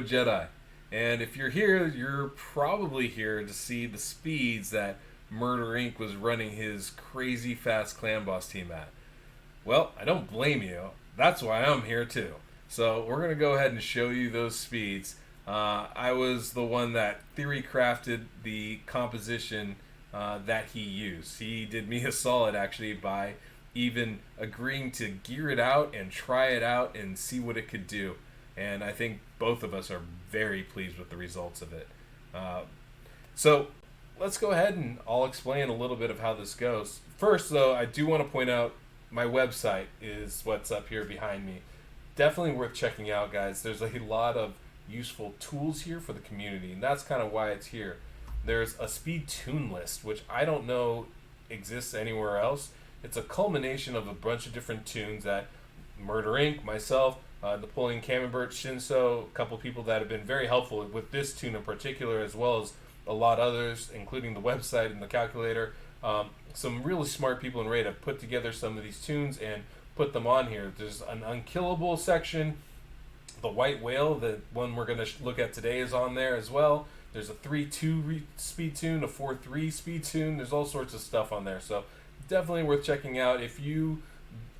a Jedi. And if you're here, you're probably here to see the speeds that MurderInc was running his crazy fast clan boss team at. Well, I don't blame you. That's why I'm here too. So we're going to go ahead and show you those speeds. I was the one that theory crafted the composition that he used. He did me a solid actually by even agreeing to gear it out and try it out and see what it could do. And I think both of us are very pleased with the results of it. So let's go ahead and I'll explain a little bit of how this goes. First, though, I do want to point out my website is what's up here behind me. Definitely worth checking out, guys. There's a lot of useful tools here for the community, and that's kind of why it's here. There's a speed tune list, which I don't know exists anywhere else. It's a culmination of a bunch of different tunes that MurderInc, myself, Napoleon Camembert, Shinso, a couple people that have been very helpful with this tune in particular, as well as a lot others, including the website and the calculator. Some really smart people in Raid have put together some of these tunes and put them on here. There's an unkillable section. The White Whale, the one we're going to look at today, is on there as well. There's a 3-2 speed tune, a 4-3 speed tune. There's all sorts of stuff on there. So definitely worth checking out. If you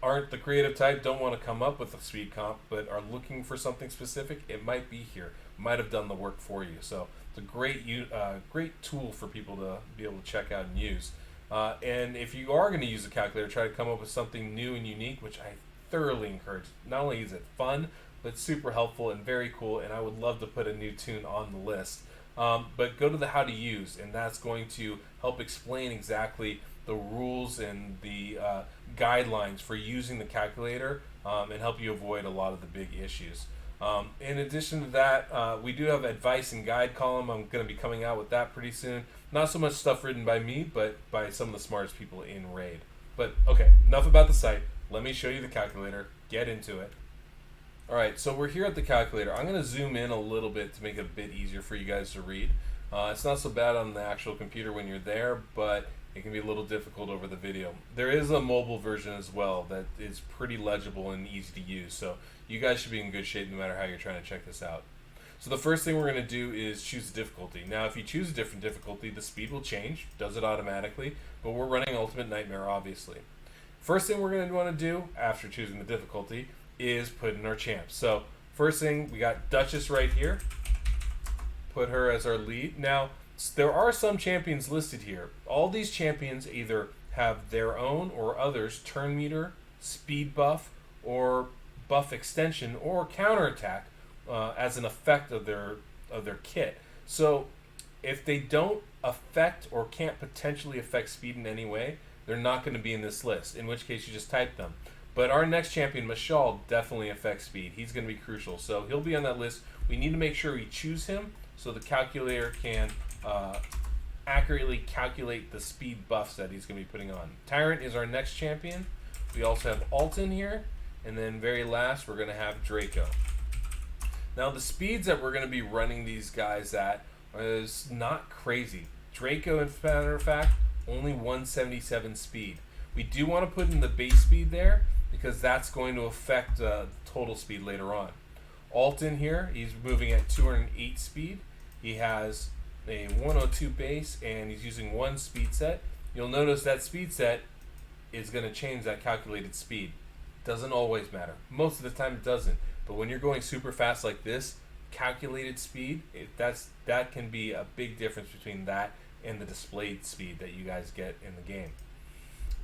aren't the creative type, don't want to come up with a speed comp, but are looking for something specific, it might be here. Might have done the work for you. So it's a great tool for people to be able to check out and use. And if you are going to use a calculator, try to come up with something new and unique, which I thoroughly encourage. Not only is it fun, but super helpful and very cool, and I would love to put a new tune on the list. But go to the how to use, and that's going to help explain exactly the rules and the guidelines for using the calculator and help you avoid a lot of the big issues. In addition to that, we do have advice and guide column. I'm going to be coming out with that pretty soon. Not so much stuff written by me, but by some of the smartest people in Raid. But okay, enough about the site. Let me show you the calculator. Get into it. Alright, so we're here at the calculator. I'm going to zoom in a little bit to make it a bit easier for you guys to read. It's not so bad on the actual computer when you're there, but it can be a little difficult over the video. There is a mobile version as well that is pretty legible and easy to use, so you guys should be in good shape no matter how you're trying to check this out. So the first thing we're going to do is choose a difficulty. Now if you choose a different difficulty, the speed will change, does it automatically, but we're running Ultimate Nightmare obviously. First thing we're going to want to do after choosing the difficulty is put in our champs. So first thing, we got Duchess right here. Put her as our lead. Now there are some champions listed here. All these champions either have their own or others turn meter, speed buff, or buff extension, or counterattack as an effect of their kit. So if they don't affect or can't potentially affect speed in any way, they're not going to be in this list, in which case you just type them. But our next champion, MacLeod, definitely affects speed. He's going to be crucial. So he'll be on that list. We need to make sure we choose him so the calculator can accurately calculate the speed buffs that he's going to be putting on. Tyrant is our next champion. We also have Alton here. And then very last, we're going to have Draco. Now the speeds that we're going to be running these guys at is not crazy. Draco, in matter of fact, only 177 speed. We do want to put in the base speed there because that's going to affect total speed later on. Alton here, he's moving at 208 speed. He has a 102 base and he's using one speed set. You'll notice that speed set is going to change that calculated speed. Doesn't always matter. Most of the time it doesn't. But when you're going super fast like this, calculated speed, that can be a big difference between that and the displayed speed that you guys get in the game.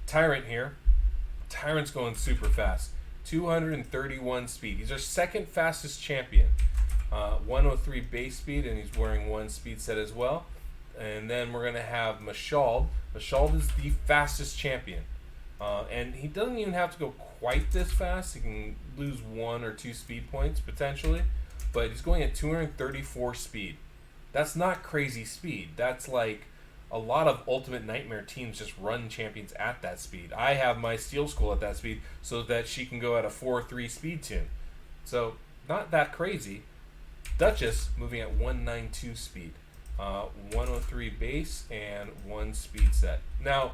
Tyrant here. Tyrant's going super fast. 231 speed. He's our second fastest champion. 103 base speed, and he's wearing one speed set as well. And then we're going to have MacLeod. MacLeod is the fastest champion. And he doesn't even have to go quite this fast. He can lose 1 or 2 speed points potentially. But he's going at 234 speed. That's not crazy speed. That's like a lot of Ultimate Nightmare teams just run champions at that speed. I have my Steel Skull at that speed so that she can go at a 4-3 speed tune. So not that crazy. Duchess moving at 192 speed. 103 base and 1 speed set. Now,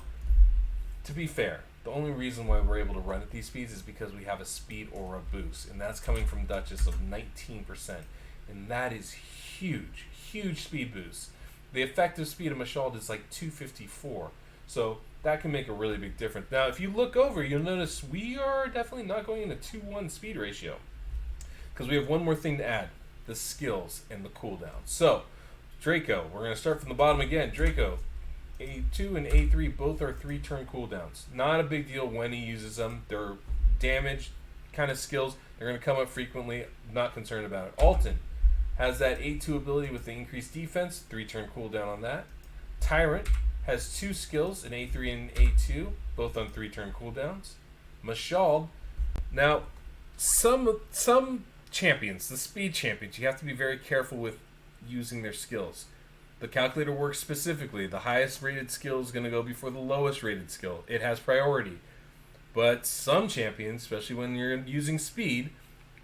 to be fair, the only reason why we're able to run at these speeds is because we have a speed aura boost, and that's coming from Duchess of 19%. and that is huge, huge speed boost. The effective speed of MacLeod is like 254, so that can make a really big difference. Now, if you look over, you'll notice we are definitely not going in a 2-1 speed ratio, because we have one more thing to add, the skills and the cooldown. So, Draco, we're going to start from the bottom again. Draco, A2 and A3 both are 3-turn cooldowns. Not a big deal when he uses them. They're damage kind of skills. They're going to come up frequently. Not concerned about it. Alton has that A2 ability with the increased defense. 3-turn cooldown on that. Tyrant has 2 skills, an A3 and A2, both on 3-turn cooldowns. MacLeod, now some champions, the speed champions, you have to be very careful with using their skills. The calculator works specifically. The highest rated skill is going to go before the lowest rated skill. It has priority. But some champions, especially when you're using speed,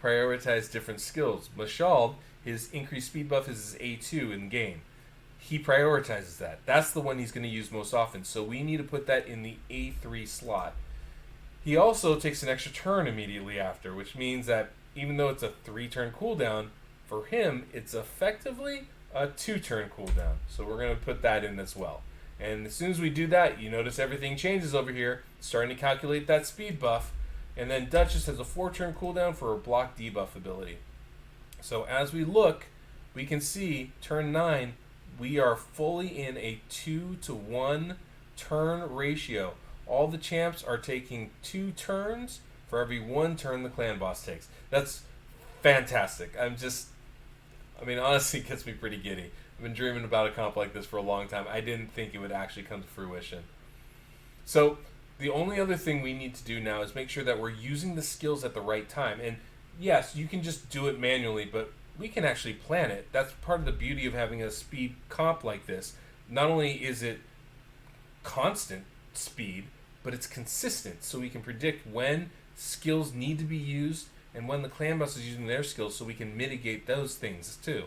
prioritize different skills. MacLeod, his increased speed buff is his A2 in game. He prioritizes that. That's the one he's going to use most often. So we need to put that in the A3 slot. He also takes an extra turn immediately after, which means that even though it's a 3-turn cooldown, for him, it's effectively a 2-turn cooldown. So we're going to put that in as well. And as soon as we do that, you notice everything changes over here, starting to calculate that speed buff. And then Duchess has a 4-turn cooldown for her block debuff ability. So as we look, we can see turn 9, we are fully in a 2-to-1 turn ratio. All the champs are taking 2 turns for every 1 turn the clan boss takes. That's fantastic. Honestly, it gets me pretty giddy. I've been dreaming about a comp like this for a long time. I didn't think it would actually come to fruition. So the only other thing we need to do now is make sure that we're using the skills at the right time. And yes, you can just do it manually, but we can actually plan it. That's part of the beauty of having a speed comp like this. Not only is it constant speed, but it's consistent, so we can predict when skills need to be used and when the clan boss is using their skills, so we can mitigate those things too.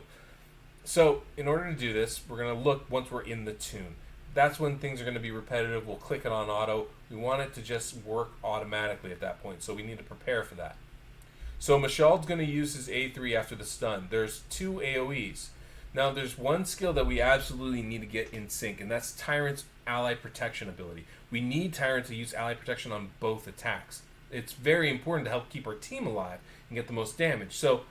So in order to do this, we're going to look once we're in the tune. That's when things are going to be repetitive. We'll click it on auto. We want it to just work automatically at that point, so we need to prepare for that. So MacLeod's going to use his A3 after the stun. There's 2 AoEs. Now there's one skill that we absolutely need to get in sync, and that's Tyrant's ally protection ability. We need Tyrant to use ally protection on both attacks. It's very important to help keep our team alive and get the most damage. So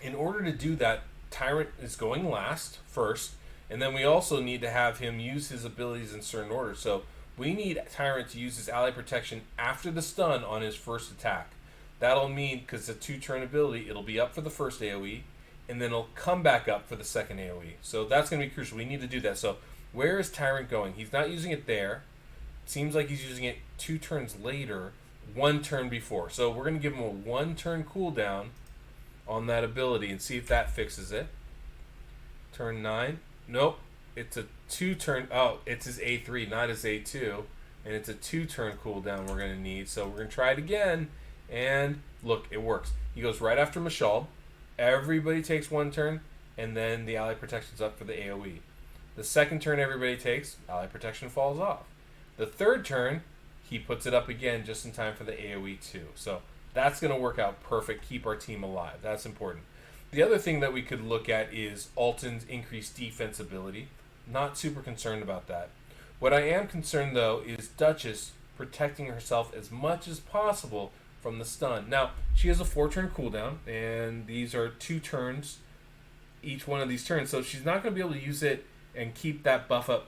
in order to do that, Tyrant is going last first, and then we also need to have him use his abilities in certain order. So we need Tyrant to use his ally protection after the stun on his first attack. That'll mean, because it's a 2-turn ability, it'll be up for the first AoE, and then it'll come back up for the second AoE. So that's going to be crucial. We need to do that. So where is Tyrant going? He's not using it there. Seems like he's using it 2 turns later, 1 turn before. So we're going to give him a 1-turn cooldown on that ability and see if that fixes it. Turn 9. Nope. It's a 2-turn. Oh, it's his A3, not his A2. And it's a 2-turn cooldown we're going to need. So we're going to try it again. And look, it works. He goes right after MacLeod. Everybody takes 1 turn. And then the ally protection's up for the AoE. The second turn everybody takes, ally protection falls off. The third turn, he puts it up again just in time for the AoE too. So that's going to work out perfect, keep our team alive. That's important. The other thing that we could look at is Alton's increased defense ability. Not super concerned about that. What I am concerned though is Duchess protecting herself as much as possible from the stun. Now, she has a 4-turn cooldown, and these are 2 turns, each one of these turns. So she's not going to be able to use it and keep that buff up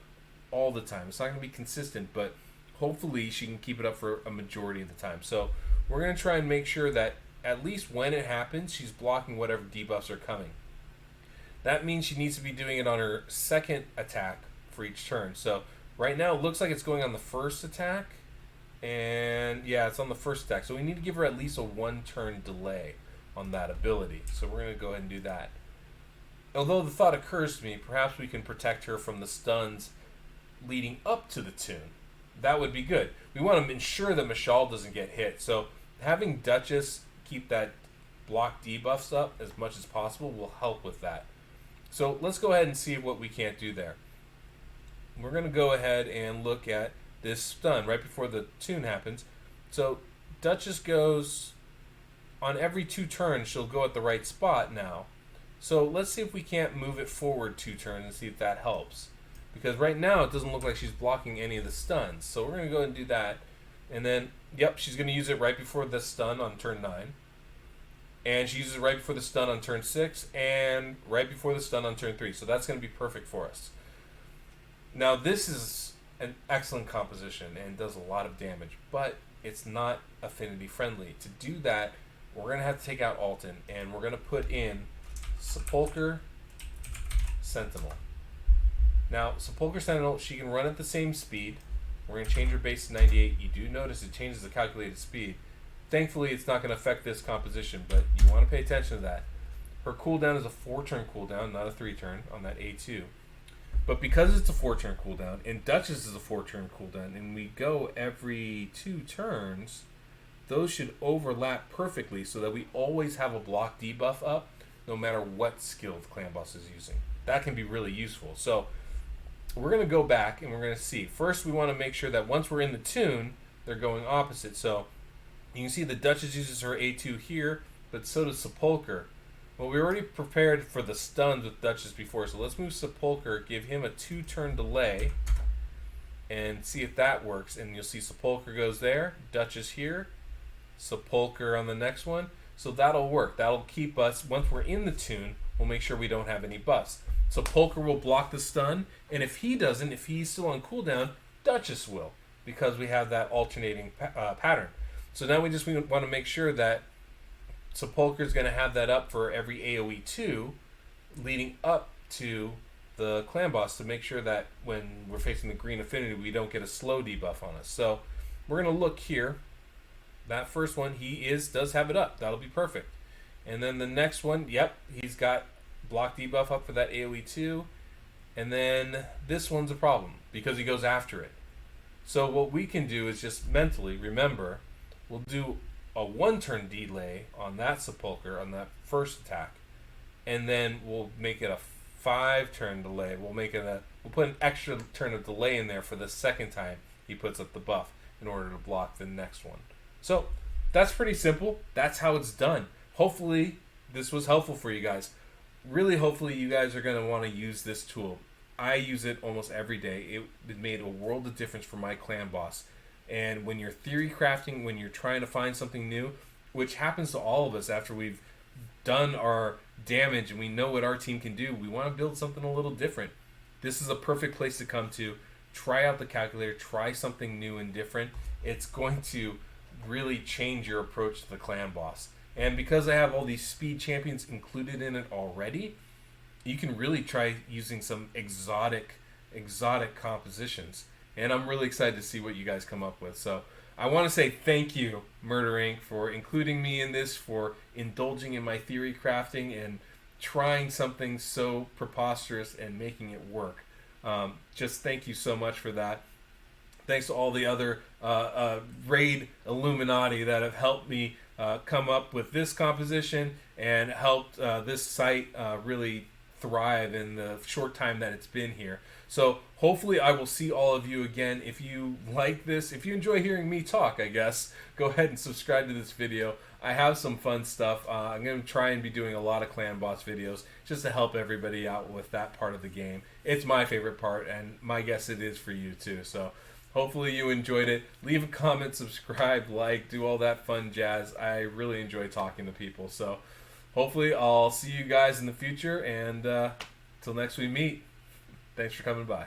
all the time. It's not going to be consistent, but hopefully she can keep it up for a majority of the time. So we're going to try and make sure that at least when it happens, she's blocking whatever debuffs are coming. That means she needs to be doing it on her second attack for each turn. So right now it looks like it's going on the first attack, and yeah, it's on the first attack. So we need to give her at least a 1-turn delay on that ability. So we're going to go ahead and do that. Although the thought occurs to me, perhaps we can protect her from the stuns leading up to the tune. That would be good. We want to ensure that MacLeod doesn't get hit. So having Duchess keep that block debuffs up as much as possible will help with that. So let's go ahead and see what we can't do there. We're going to go ahead and look at this stun right before the tune happens. So Duchess goes, on every 2 turns, she'll go at the right spot now. So let's see if we can't move it forward 2 turns and see if that helps. Because right now it doesn't look like she's blocking any of the stuns. So we're going to go ahead and do that. And then, yep, she's going to use it right before the stun on turn 9. And she uses it right before the stun on turn 6. And right before the stun on turn 3. So that's going to be perfect for us. Now this is an excellent composition and does a lot of damage. But it's not affinity friendly. To do that, we're going to have to take out Alton. And we're going to put in Sepulcher Sentinel. Now, Sepulcher Sentinel, she can run at the same speed. We're going to change her base to 98. You do notice it changes the calculated speed. Thankfully, it's not going to affect this composition, but you want to pay attention to that. Her cooldown is a 4-turn cooldown, not a 3-turn on that A2. But because it's a 4-turn cooldown, and Duchess is a 4-turn cooldown, and we go every 2 turns, those should overlap perfectly so that we always have a block debuff up, no matter what skill the clan boss is using. That can be really useful. So we're going to go back and we're going to see. First, we want to make sure that once we're in the tune, they're going opposite. So you can see the Duchess uses her A2 here, but so does Sepulcher. Well, we already prepared for the stuns with Duchess before, so let's move Sepulcher, give him a 2-turn delay, and see if that works. And you'll see Sepulcher goes there, Duchess here, Sepulcher on the next one. So that'll work. That'll keep us, once we're in the tune, we'll make sure we don't have any buffs. Sepulcher will block the stun, and if he doesn't, if he's still on cooldown, Duchess will, because we have that alternating pattern. So now we just want to make sure that Sepulcher is going to have that up for every AoE 2 leading up to the clan boss to make sure that when we're facing the green affinity, we don't get a slow debuff on us. So we're going to look here. That first one, does have it up. That'll be perfect. And then the next one, yep, he's got block debuff up for that AoE 2. And then this one's a problem because he goes after it. So what we can do is just mentally remember, we'll do a 1-turn delay on that Sepulcher on that first attack, and then we'll make it a 5-turn delay. We'll put an extra turn of delay in there for the second time he puts up the buff in order to block the next one. So that's pretty simple. That's how it's done. Hopefully this was helpful for you guys. Really, hopefully you guys are going to want to use this tool. I use it almost every day. It made a world of difference for my clan boss. And when you're theory crafting, when you're trying to find something new, which happens to all of us after we've done our damage and we know what our team can do, we want to build something a little different. This is a perfect place to come to. Try out the calculator. Try something new and different. It's going to really change your approach to the clan boss. And because I have all these speed champions included in it already, you can really try using some exotic compositions. And I'm really excited to see what you guys come up with. So I want to say thank you, MurderInc, for including me in this, for indulging in my theory crafting and trying something so preposterous and making it work. Just thank you so much for that. Thanks to all the other raid Illuminati that have helped me come up with this composition and helped this site really thrive in the short time that it's been here. So hopefully I will see all of you again. If you like this, if you enjoy hearing me talk, I guess, go ahead and subscribe to this video. I have some fun stuff. I'm going to try and be doing a lot of clan boss videos just to help everybody out with that part of the game. It's my favorite part, and my guess it is for you too. So hopefully you enjoyed it. Leave a comment, subscribe, like, do all that fun jazz. I really enjoy talking to people. So hopefully I'll see you guys in the future, and till next we meet, thanks for coming by.